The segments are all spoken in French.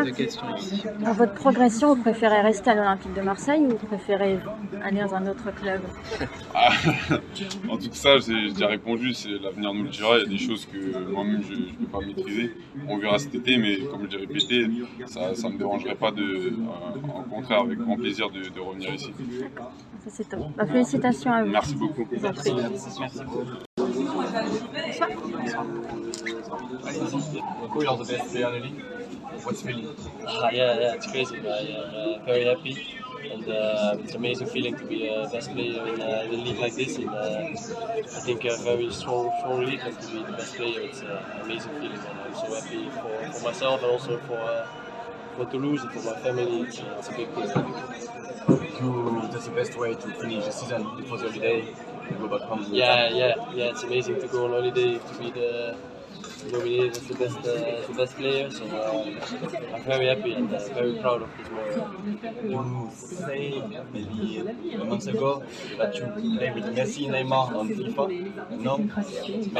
de questions ici. Dans votre progression, vous préférez rester à l'Olympique de Marseille ou vous préférez aller dans un autre club? En tout ça, j'ai déjà répondu, c'est l'avenir nous le dira. Il y a des choses que moi-même je ne peux pas maîtriser. On verra cet été, mais comme je l'ai répété, ça ne me dérangerait pas au contraire, avec grand plaisir de revenir ici. Ça c'est top. Félicitations à vous. Merci beaucoup. Merci beaucoup. Cool, you're the best player in the league. What's feeling? Yeah, it's crazy. I'm very happy, and it's an amazing feeling to be a best player in a league like this. In I think a very strong league, and to be the best player, it's an amazing feeling. And I'm so happy for myself and also for Toulouse and for my family. It's a big thing. That's the best way to finish the season before the holiday. Go back home. Yeah. It's amazing to go on holiday, to be nominated as the best player. So I'm very happy and very proud of this moment. You say maybe a month ago that you play with Messi, Neymar on FIFA. No?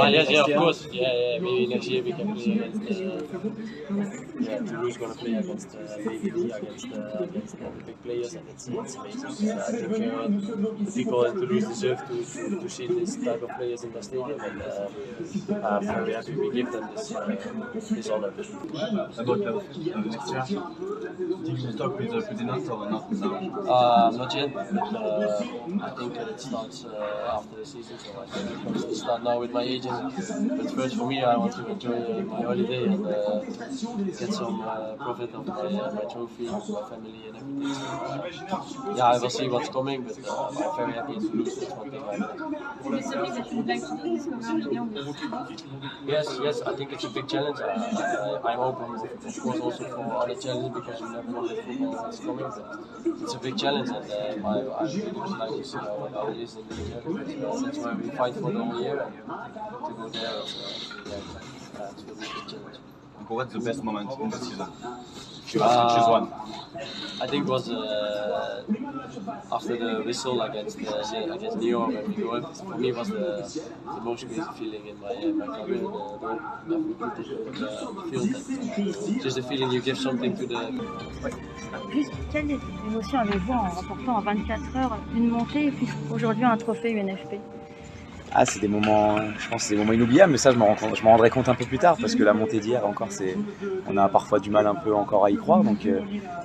Yes, of course. Yeah. Maybe next year we can play against. Toulouse gonna play against maybe against the big players, and it's amazing. I think the people in Toulouse deserve to see this type of players in the stadium, and I'm very happy we give them this honor. About next year, did you talk with the president or not now? Not yet, but I think it starts after the season, so I think it comes to start now with my agent. But first for me, I want to enjoy my holiday and get some profit of my trophy, my family and everything. So, I will see what's coming, but I'm very happy to lose. That's one thing I Yes, I think it's a big challenge. I'm open, of course, also for other challenges because you never know if football is coming, but it's a big challenge, and I really would like to see how it is in the future. That's why we fight for the whole year, and to go there, it will be a big challenge. What's the best moment in the season? If you have to choose one. I think it was after the whistle against New York when we go up. For me, it was the most crazy feeling in my career. The goal that we put on the field. Just the feeling you give something to the. Juste, quelle émotion avez-vous en remportant en 24 heures une montée et puis aujourd'hui un trophée UNFP? Ah, c'est des moments, je pense que c'est des moments inoubliables, mais ça je m'en rendrai compte un peu plus tard parce que la montée d'hier encore, on a parfois du mal un peu encore à y croire. Donc,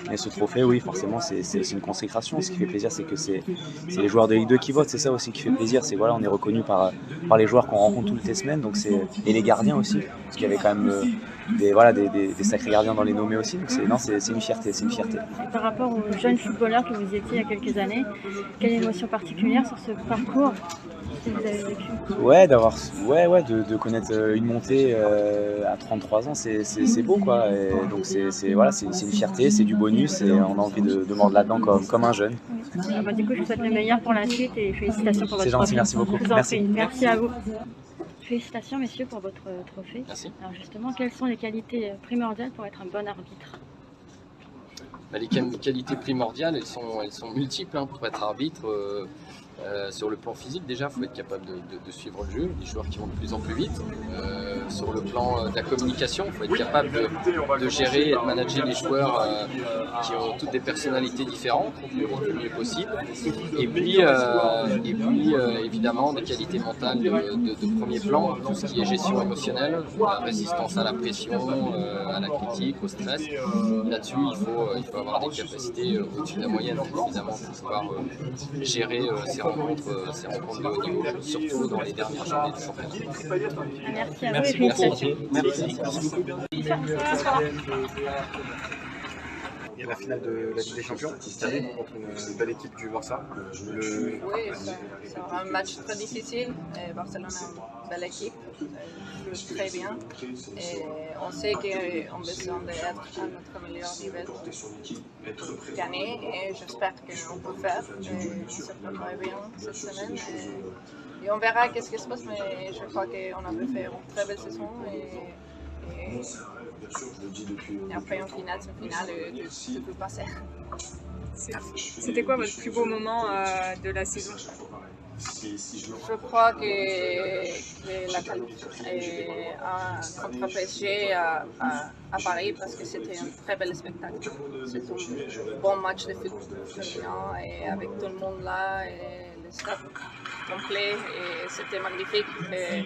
mais ce trophée, oui, forcément, c'est une consécration. Ce qui fait plaisir, c'est que c'est les joueurs de Ligue 2 qui votent. C'est ça aussi qui fait plaisir. C'est voilà, on est reconnu par les joueurs qu'on rencontre toutes les semaines. Donc et les gardiens aussi, parce qu'il y avait quand même des sacrés gardiens dans les nommés aussi. Donc c'est une fierté, Et par rapport aux jeunes footballeurs que vous étiez il y a quelques années, quelle émotion particulière sur ce parcours que vous avez vécu? Ouais, de connaître une montée à 33 ans, c'est beau quoi. Et donc c'est une fierté, c'est du bonus et on a envie de mordre là-dedans comme un jeune. Oui. Du coup, je vous souhaite le meilleur pour la suite et félicitations pour votre trophée. C'est gentil, merci beaucoup. Merci à vous. Félicitations messieurs pour votre trophée. Merci. Alors justement, quelles sont les qualités primordiales pour être un bon arbitre? Les qualités primordiales, elles sont multiples pour être arbitre. Sur le plan physique, déjà, il faut être capable de suivre le jeu, les joueurs qui vont de plus en plus vite. Sur le plan de la communication, il faut être capable de gérer et de manager les joueurs qui ont toutes des personnalités différentes le mieux possible. Et puis évidemment, des qualités mentales de premier plan, tout ce qui est gestion émotionnelle, résistance à la pression, à la critique, au stress. Là-dessus, il faut avoir des capacités au-dessus de la moyenne, évidemment, pour pouvoir gérer ces rencontres de haut niveau, surtout dans les dernières journées du championnat. Merci à vous et félicitations. Merci. Il y a la finale de la Ligue des Champions qui arrive contre une belle équipe du Barça. Oui, c'est un match très difficile. Barcelone a une belle équipe, joue très bien. Et on sait qu'on a besoin d'être à notre meilleur niveau pour gagner. Et j'espère qu'on peut faire. On se prépare bien cette semaine. Et on verra qu'est-ce qui se passe, mais je crois qu'on a fait une très belle saison. Et après en finale, tout peut passer. C'était quoi votre plus beau moment de la saison? Je crois que la qualité a contre-PSG à Paris parce que c'était un très bel spectacle. C'est un bon match de football féminin et avec tout le monde là et le staff complet et c'était magnifique. Et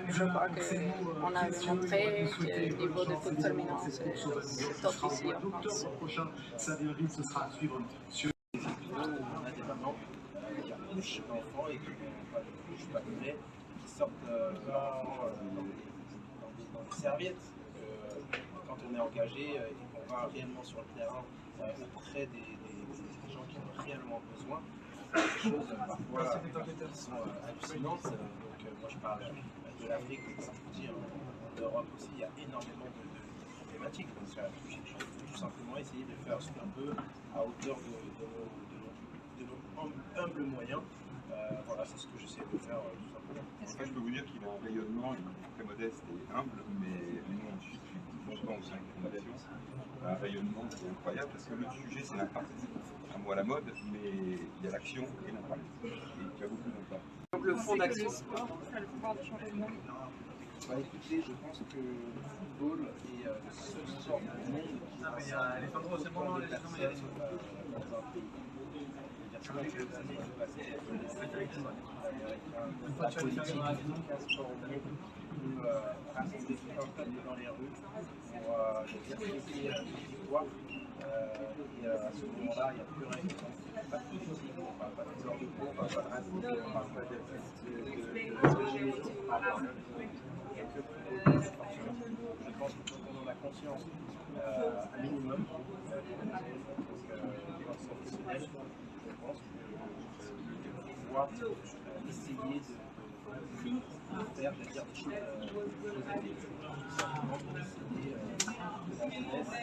je crois qu'on a montré que le niveau de foot féminin c'est top ici en France. On a des mamans qui accouchent l'enfant et qui n'ont pas de couche, pas de lait, qui sortent l'enfant dans des serviettes. Quand on est engagé et qu'on va réellement sur le terrain auprès des gens qui en ont réellement besoin, c'est des choses parfois qui sont hallucinantes. Donc moi je parle de l'Afrique, mais ça veut dire en Europe aussi, il y a énormément de problématiques. Donc il faut tout simplement essayer de faire un peu à hauteur de nos humbles moyens. Voilà, c'est ce que j'essaie de faire tout simplement. En fait, je peux vous dire qu'il a un rayonnement, il est très modeste et humble, mais nous on suit depuis longtemps au sein de la fondation. Un rayonnement qui est incroyable parce que le sujet c'est l'impact. Un mot à la mode, mais il y a l'action et l'impact. Et il y a beaucoup d'impact. Le fond d'action. Le pouvoir de changer le monde. Bah écoutez, je pense que le football est le seul sport du monde qui a des personnes dans un pays. Il y a quelques années, je passais la politique, un sport au monde où rassembler tout un peuple dans les rues pour dire fêter une victoire. Et à ce moment-là, il n'y a plus rien qui ne pas de politique, on ne parle pas des heures de cours, on ne parle pas de racisme, on ne parle pas de LGBT, on parle je pense que quand on en a conscience, un minimum, professionnel, je pense que pouvoir essayer de faire, de dire des choses simplement pour essayer de la jeunesse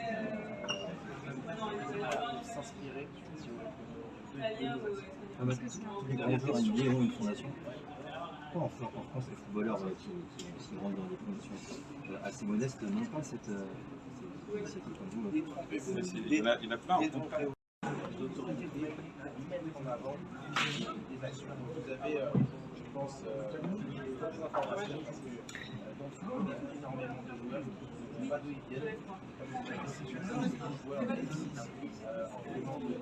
de s'inspirer Les grands joueurs NBA ont une fondation. Pourquoi en France, les footballeurs qui rentrent dans des conditions assez modestes n'ont pas cette initiative comme vous? Il y en a plein. D'autorité de mettre en avant des actions. Vous avez, je pense, des informations parce que dans le football, il y a énormément de joueurs qui ne savent pas d'où ils viennent. Comme vous avez dit, des joueurs en vraiment de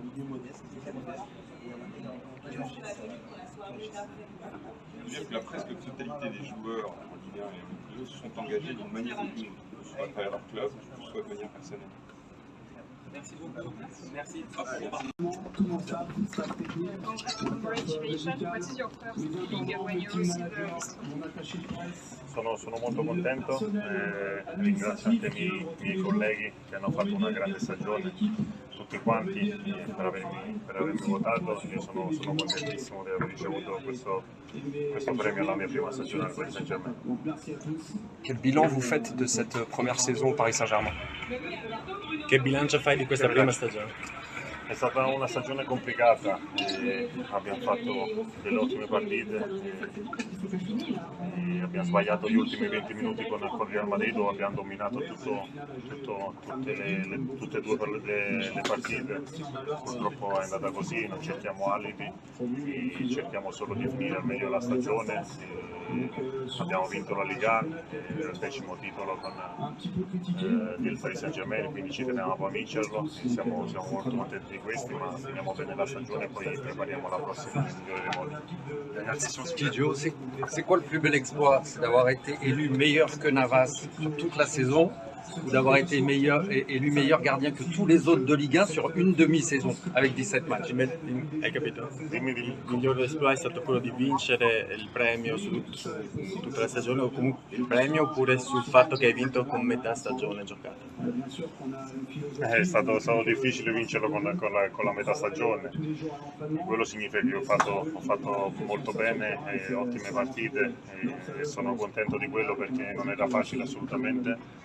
milieux modestes, très modestes. Et on a énormément de joueurs Je veux dire que la presque totalité des joueurs en Ligue 1 et en Ligue 2 sont engagés d'une manière ou d'une autre, soit à travers leur club, soit de manière personnelle. Merci beaucoup. Merci. Sono molto contento, ringrazio anche i miei colleghi che hanno fatto una grande stagione, tutti quanti per avermi votato. Io sono contentissimo di aver ricevuto questo premio alla mia prima stagione al Paris Saint-Germain. Quel bilan vous faites de cette première saison au Paris Saint-Germain? Che bilancio fai di questa prima stagione? È stata una stagione complicata, abbiamo fatto delle ottime partite, abbiamo sbagliato gli ultimi 20 minuti con Real Madrid dove abbiamo dominato tutte e due le partite. Purtroppo è andata così, non cerchiamo alibi, cerchiamo solo di finire al meglio la stagione. Abbiamo vinto la Liga, il 10° titolo del Paris Saint-Germain, quindi ci tenevamo a vincerlo. Siamo molto contenti di questi, ma finiamo bene la stagione e poi prepariamo la prossima nel migliore dei modi. Didio, c'est quoi le plus bel exploit? C'est d'avoir été élu meilleur que Navas sur toute la saison ou d'avoir été élu meilleur gardien que tous les autres de Ligue 1 sur une demi-saison avec 17 matchs? Hai capito? Dimmi. Il miglior esploit è stato quello di vincere il premio su tutta la stagione, o comunque il premio, oppure sul fatto che hai vinto con metà stagione giocata? È stato difficile vincerlo con la metà stagione. Quello significa che ho fatto molto bene, ottime partite e sono contento di quello perché non era facile assolutamente.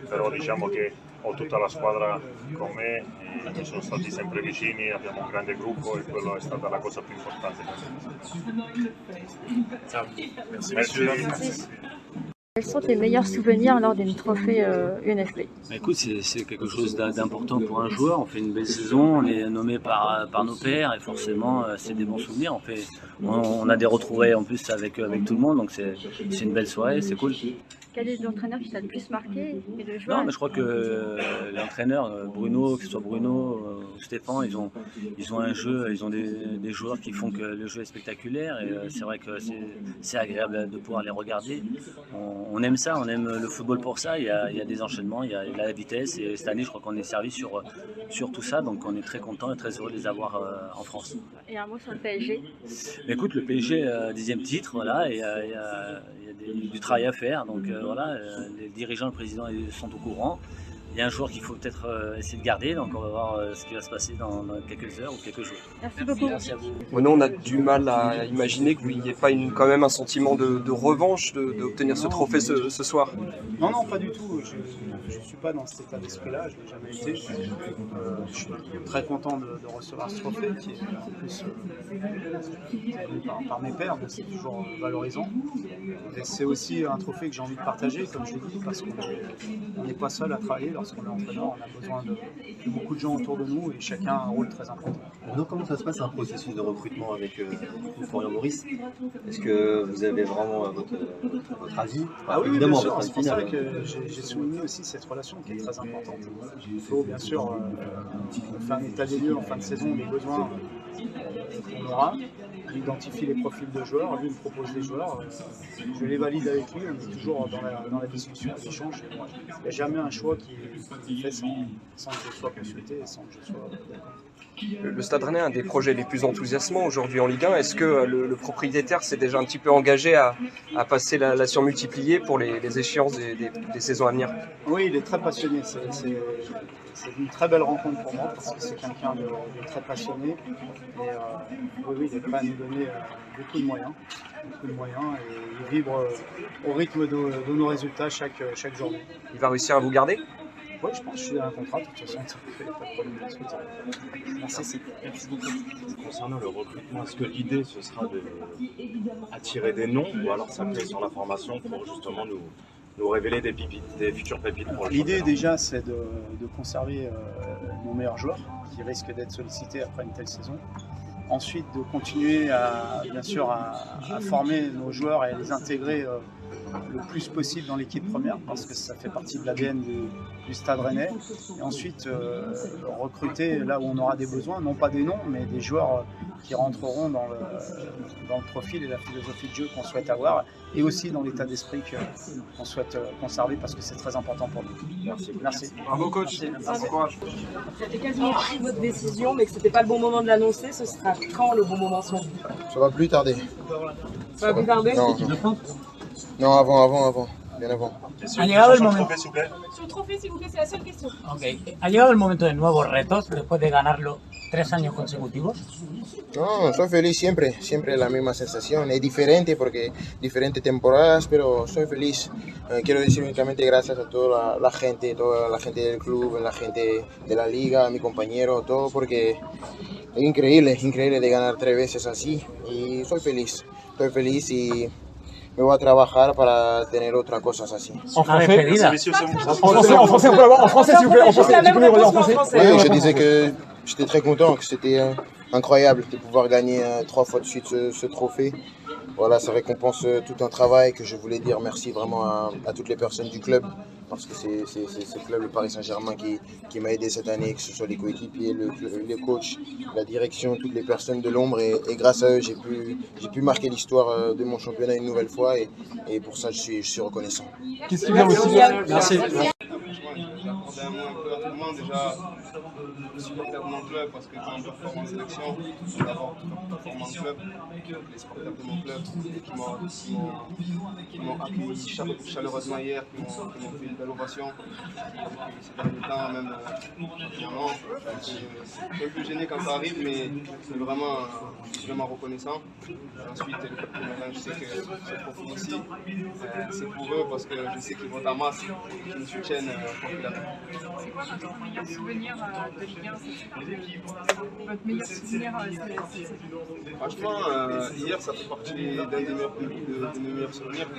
Però diciamo che ho tutta la squadra con me, mi sono stati sempre vicini, abbiamo un grande gruppo e quello è stata la cosa più importante per me. Ciao. Merci. Quels sont tes meilleurs souvenirs lors d'une trophée UNFP? Écoute, c'est quelque chose d'important pour un joueur. On fait une belle saison, on est nommé par nos pairs et forcément c'est des bons souvenirs. On a des retrouvailles en plus avec tout le monde, donc c'est une belle soirée, c'est cool. Quel est l'entraîneur qui t'a le plus marqué et le joueur? Non, mais je crois que l'entraîneur, Bruno, que ce soit Bruno ou Stéphane, ils ont un jeu, ils ont des joueurs qui font que le jeu est spectaculaire et c'est vrai que c'est agréable de pouvoir les regarder. On aime ça, on aime le football pour ça. Il y a des enchaînements, il y a la vitesse et cette année, je crois qu'on est servi sur tout ça, donc on est très content et très heureux de les avoir en France. Et un mot sur le PSG? Écoute, le PSG, 10e titre, voilà, et il y a du travail à faire, donc voilà, les dirigeants, le président ils sont au courant. Il y a un joueur qu'il faut peut-être essayer de garder, donc on va voir ce qui va se passer dans quelques heures ou quelques jours. Merci beaucoup. Merci à vous. Renaud, on a du mal à imaginer qu'il n'y ait pas quand même un sentiment de revanche d'obtenir ce trophée ce soir. Non, non, pas du tout. Je ne suis pas dans cet état d'esprit-là, je n'ai jamais été. Je suis très content de recevoir ce trophée qui est en plus par mes pairs, donc c'est toujours valorisant. Et c'est aussi un trophée que j'ai envie de partager, comme je l'ai dit, parce qu'on n'est pas seul à travailler. Lorsqu'on est entraîneur, on a besoin de beaucoup de gens autour de nous et chacun a un rôle très important. Renaud, comment ça se passe un processus de recrutement avec Florian Maurice? Est-ce que vous avez vraiment votre avis? Ah oui, évidemment, bien sûr, c'est pour ça final. que j'ai souligné aussi cette relation qui est très importante. Il faut bien sûr faire un état des lieux en fin de saison des besoins qu'on aura. On identifie les profils de joueurs, lui me propose des joueurs, je les valide avec lui, on est toujours dans la discussion, l'échange. Il n'y a jamais un choix qui est fait sans que je sois consulté et sans que je sois d'accord. Le Stade Rennais a un des projets les plus enthousiasmants aujourd'hui en Ligue 1. Est-ce que le propriétaire s'est déjà un petit peu engagé à passer la surmultipliée pour les échéances des saisons à venir? Oui, il est très passionné. C'est une très belle rencontre pour moi parce que c'est quelqu'un de très passionné. Et oui, il est prêt à nous donner beaucoup de moyens et il vibre au rythme de nos résultats chaque journée. Il va réussir à vous garder? Oui, je pense que je suis dans un contrat, de toute façon, il n'y a pas de problème là-dessus. Merci beaucoup. Concernant le recrutement, est-ce que l'idée ce sera d'attirer des noms ou alors s'appuyer sur la formation pour justement nous révéler des futures pépites pour le L'idée championnat? déjà c'est de conserver nos meilleurs joueurs qui risquent d'être sollicités après une telle saison. Ensuite de continuer bien sûr à former nos joueurs et à les intégrer le plus possible dans l'équipe première parce que ça fait partie de l'ADN du Stade Rennais. Et ensuite recruter là où on aura des besoins, non pas des noms mais des joueurs qui rentreront dans le profil et la philosophie de jeu qu'on souhaite avoir et aussi dans l'état d'esprit qu'on souhaite conserver parce que c'est très important pour nous. Merci. Bravo coach, bon courage. Vous avez quasiment pris votre décision mais que ce n'était pas le bon moment de l'annoncer, ce sera quand le bon moment selon vous? Ça va plus tarder. Ça va plus tarder? Non, avant, bien avant. Ha llegado el momento. Sur le trophée, s'il vous plaît, c'est la seule question. Okay. ¿Ha llegado el momento de nuevos retos después de ganarlo 3 años consecutivos? No, soy feliz siempre la misma sensación. Es diferente porque diferentes temporadas, pero soy feliz. Quiero decir únicamente gracias a toda la gente del club, la gente de la liga, a mi compañero, todo porque es increíble de ganar 3 veces así y soy feliz y me voy a trabajar para tener otras cosas así. En français, En français, s'il vous plaît. En français. Oui, je disais que j'étais très content, que c'était incroyable de pouvoir gagner 3 fois de suite ce trophée. Voilà, ça récompense tout un travail que je voulais dire merci vraiment à toutes les personnes du club parce que c'est ce club, le Paris Saint-Germain, qui m'a aidé cette année, que ce soit les coéquipiers, les coachs, la direction, toutes les personnes de l'ombre et grâce à eux j'ai pu marquer l'histoire de mon championnat une nouvelle fois et pour ça je suis reconnaissant. Qu'est-ce qui vient aussi? Merci. J'accorde un mot un peu à tout le monde, déjà les supporters de mon club, parce que quand on performe en sélection, c'est d'abord performer en club, les supporters de mon club qui m'ont accueilli chaleureusement hier, qui m'ont fait une belle ovation. Ces derniers temps, même dernièrement, je suis un peu gêné quand ça arrive, mais je suis vraiment reconnaissant. Ensuite, le club de je sais que ce profil aussi, c'est pour eux parce que je sais qu'ils votent en masse, qu'ils me soutiennent C'est quoi votre meilleur souvenir de Ligue 1 cette saison? Votre meilleur souvenir cette saison? Franchement, hier ça fait partie d'un de mes meilleurs souvenirs.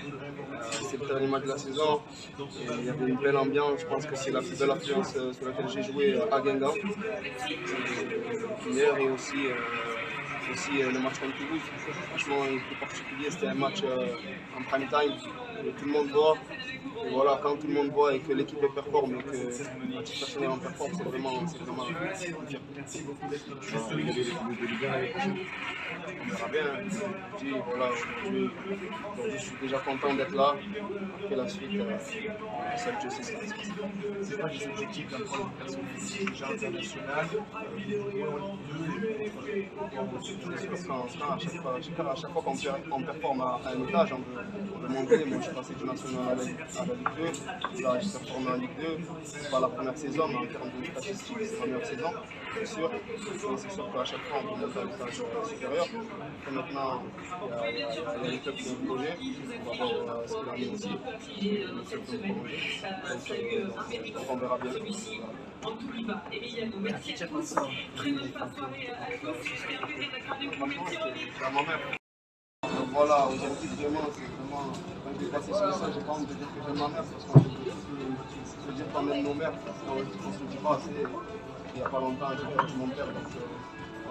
C'est le dernier match de la saison. Et il y avait une belle ambiance. Je pense que c'est la plus belle ambiance sur laquelle j'ai joué à Guingamp. Hier et aussi le match contre Toulouse. Franchement, il était particulier. C'était un match en prime time. Tout le monde voit. Et voilà, quand tout le monde voit et que l'équipe performe et que le personnel en performe, c'est vraiment bien. On verra bien. Je dis, voilà, je suis déjà content d'être là. Et la suite, ça, Dieu sait ce qui se passe. C'est pas des objectifs d'un point de vue déjà international. À chaque fois qu'on performe à un étage, on veut monter. Moi, je suis passé du national à la Ligue 2. Là, je performe en Ligue 2. C'est pas la première saison, mais en termes de statistiques, c'est la meilleure saison, c'est sûr. C'est sûr qu'à chaque fois, on peut monter à l'étage supérieur. Et maintenant, il y a les clubs qui ont plongé. On va voir ce qu'il en est aussi. Les clubs qui ont plongé. Donc, on verra bien. C'est à moi-même. Donc voilà, aujourd'hui vraiment, c'est vraiment, quand je vais passer sur ça, j'ai pas envie de dire que j'aime ma mère, parce qu'on peut dire qu'on aime nos mères, on se le dit pas assez. Il n'y a pas longtemps, j'ai perdu mon père, donc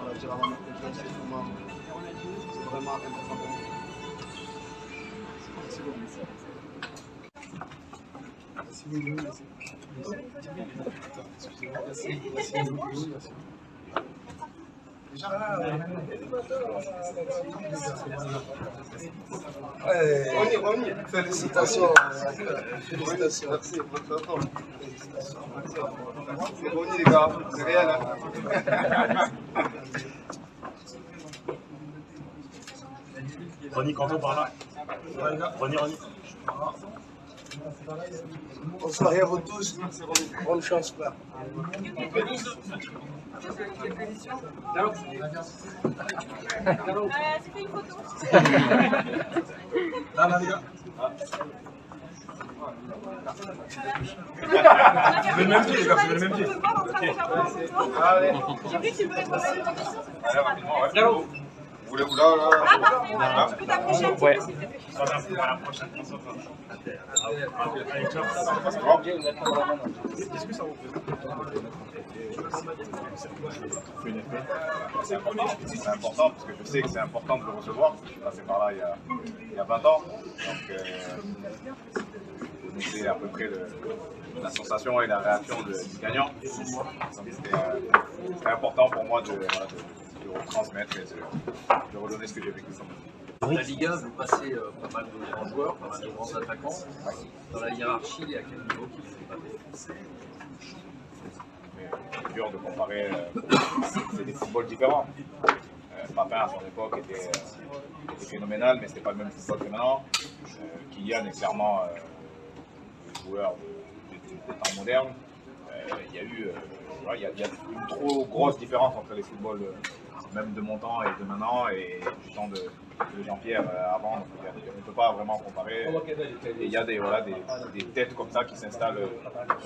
voilà, dire à ma mère que je l'aime, c'est vraiment important pour moi. Merci beaucoup. Merci. Ronny, félicitations. Félicitations. Merci, c'est Ronny les gars, c'est réel. Ronny, quand on parle là. Ronny. Bonsoir à vous tous. Bonne chance, frère. C'était une photo. Là, les gars. Je fais le même pied, les gars, je fais le même pied. Allez. J'ai vu que tu voulais poser une question. Allez, rapidement, ouais. Vous voulez là? Ah, parfait, voilà. Tu peux t'approcher un petit peu, s'il te plaît. À la prochaine. Qu'est-ce que ça vous fait? C'est important parce que je sais que c'est important de le recevoir. Je suis passé par là il y a 20 ans. Donc, je sais à peu près la sensation et la réaction du gagnant. C'était important pour moi de retransmettre et de redonner ce que j'ai vécu. La Liga, vous passez pas mal de grands joueurs, pas mal de grands attaquants. Dans la hiérarchie, à quel niveau qui ne fait pas défoncer? C'est dur de comparer, c'est des footballs différents. Papin à son époque était phénoménal, mais ce n'était pas le même football que maintenant. Kylian est clairement le joueur des temps modernes. Il y a une trop grosse différence entre les footballs, même de mon temps et de maintenant, et du temps de Jean-Pierre avant. Donc, on ne peut pas vraiment comparer. Et il y a des têtes comme ça qui s'installent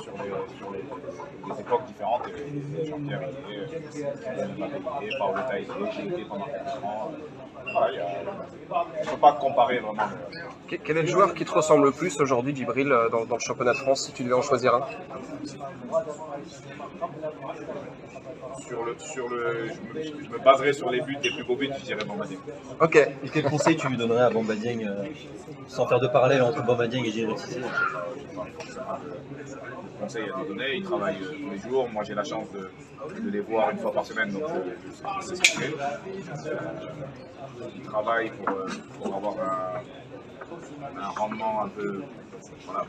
sur des époques différentes. Et Jean-Pierre et Paoletta été pendant quelques temps. Voilà, on ne peut pas comparer vraiment. Quel est le joueur qui te ressemble le plus aujourd'hui, Djibril, dans le championnat de France, si tu devais en choisir un? Je me baserai sur les buts, les plus beaux buts, je dirais Bamba Dieng. Ok. Et quel conseil tu lui donnerais à Bamba Dieng, sans faire de parallèle entre Bamba Dieng et Djibril Cissé? Conseil à lui donner, il travaille tous les jours. Moi j'ai la chance de les voir une fois par semaine, donc je sais ce qu'il fait. Il travaille pour avoir un rendement un peu,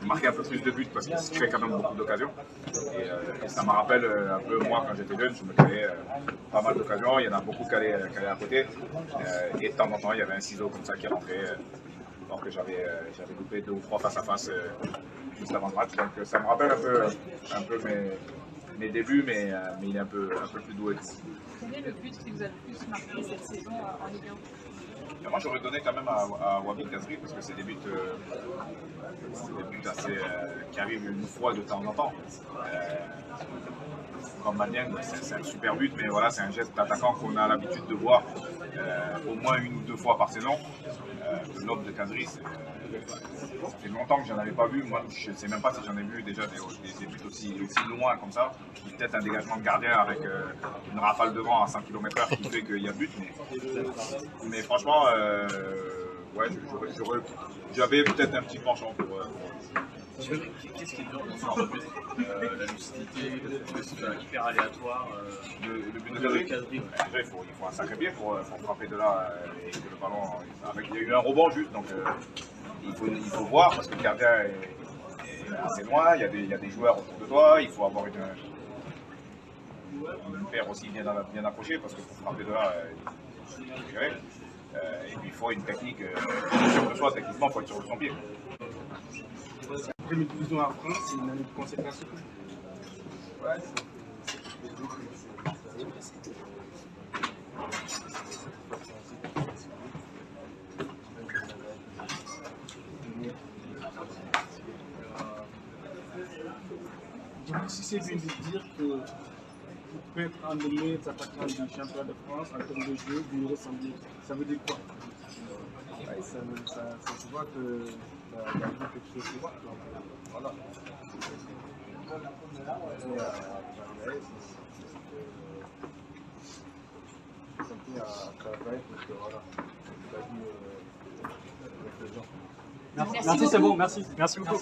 marquer un peu plus de buts parce qu'il se crée quand même beaucoup d'occasions. Et ça me rappelle un peu moi quand j'étais jeune, je me créais pas mal d'occasions, il y en a beaucoup qui allaient à côté. Et de temps en temps il y avait un ciseau comme ça qui rentrait, alors que j'avais loupé 2 ou 3 face à face juste avant le match. Donc ça me rappelle un peu mes débuts, mais il est un peu plus doué. Quel est le but qui vous a le plus marqué cette saison en Ligue 1? Il y en Moi, j'aurais donné quand même à Wahbi Khazri parce que c'est des buts assez, qui arrivent une fois de temps en temps. Comme Maniang, c'est un super but, mais voilà, c'est un geste d'attaquant qu'on a l'habitude de voir au moins 1 ou 2 fois par saison. Le lob de Khazri, ça fait longtemps que j'en avais pas vu. Moi, je ne sais même pas si j'en ai vu déjà des buts aussi loin comme ça. Peut-être un dégagement de gardien avec une rafale de vent à 100 km/h qui fait qu'il y a but. Mais franchement, ouais, j'avais peut-être un petit penchant pour. Qu'est-ce qui est dur pour toi en plus la lucidité, le fait que c'est hyper aléatoire. Le but de Khazri, déjà il faut un sacré pied pour frapper de là et que le ballon. Il y a eu un rebond juste, donc il faut voir parce que le gardien est assez loin, il y a des joueurs autour de toi, il faut avoir une paire aussi bien approchée parce que pour frapper de là, il faut gérer. Et puis il faut une technique, sûr de soi, techniquement, il faut être sur son pied. La première division en France, c'est une année de consécration. Ouais, donc, si c'est bien de dire que vous pouvez être un des meilleurs attaquants du championnat de France en termes de jeu, vous ressemblez, ça veut dire quoi? Ouais, ça se voit que il y a quelque chose qui va. Voilà. Merci, c'est bon, merci beaucoup.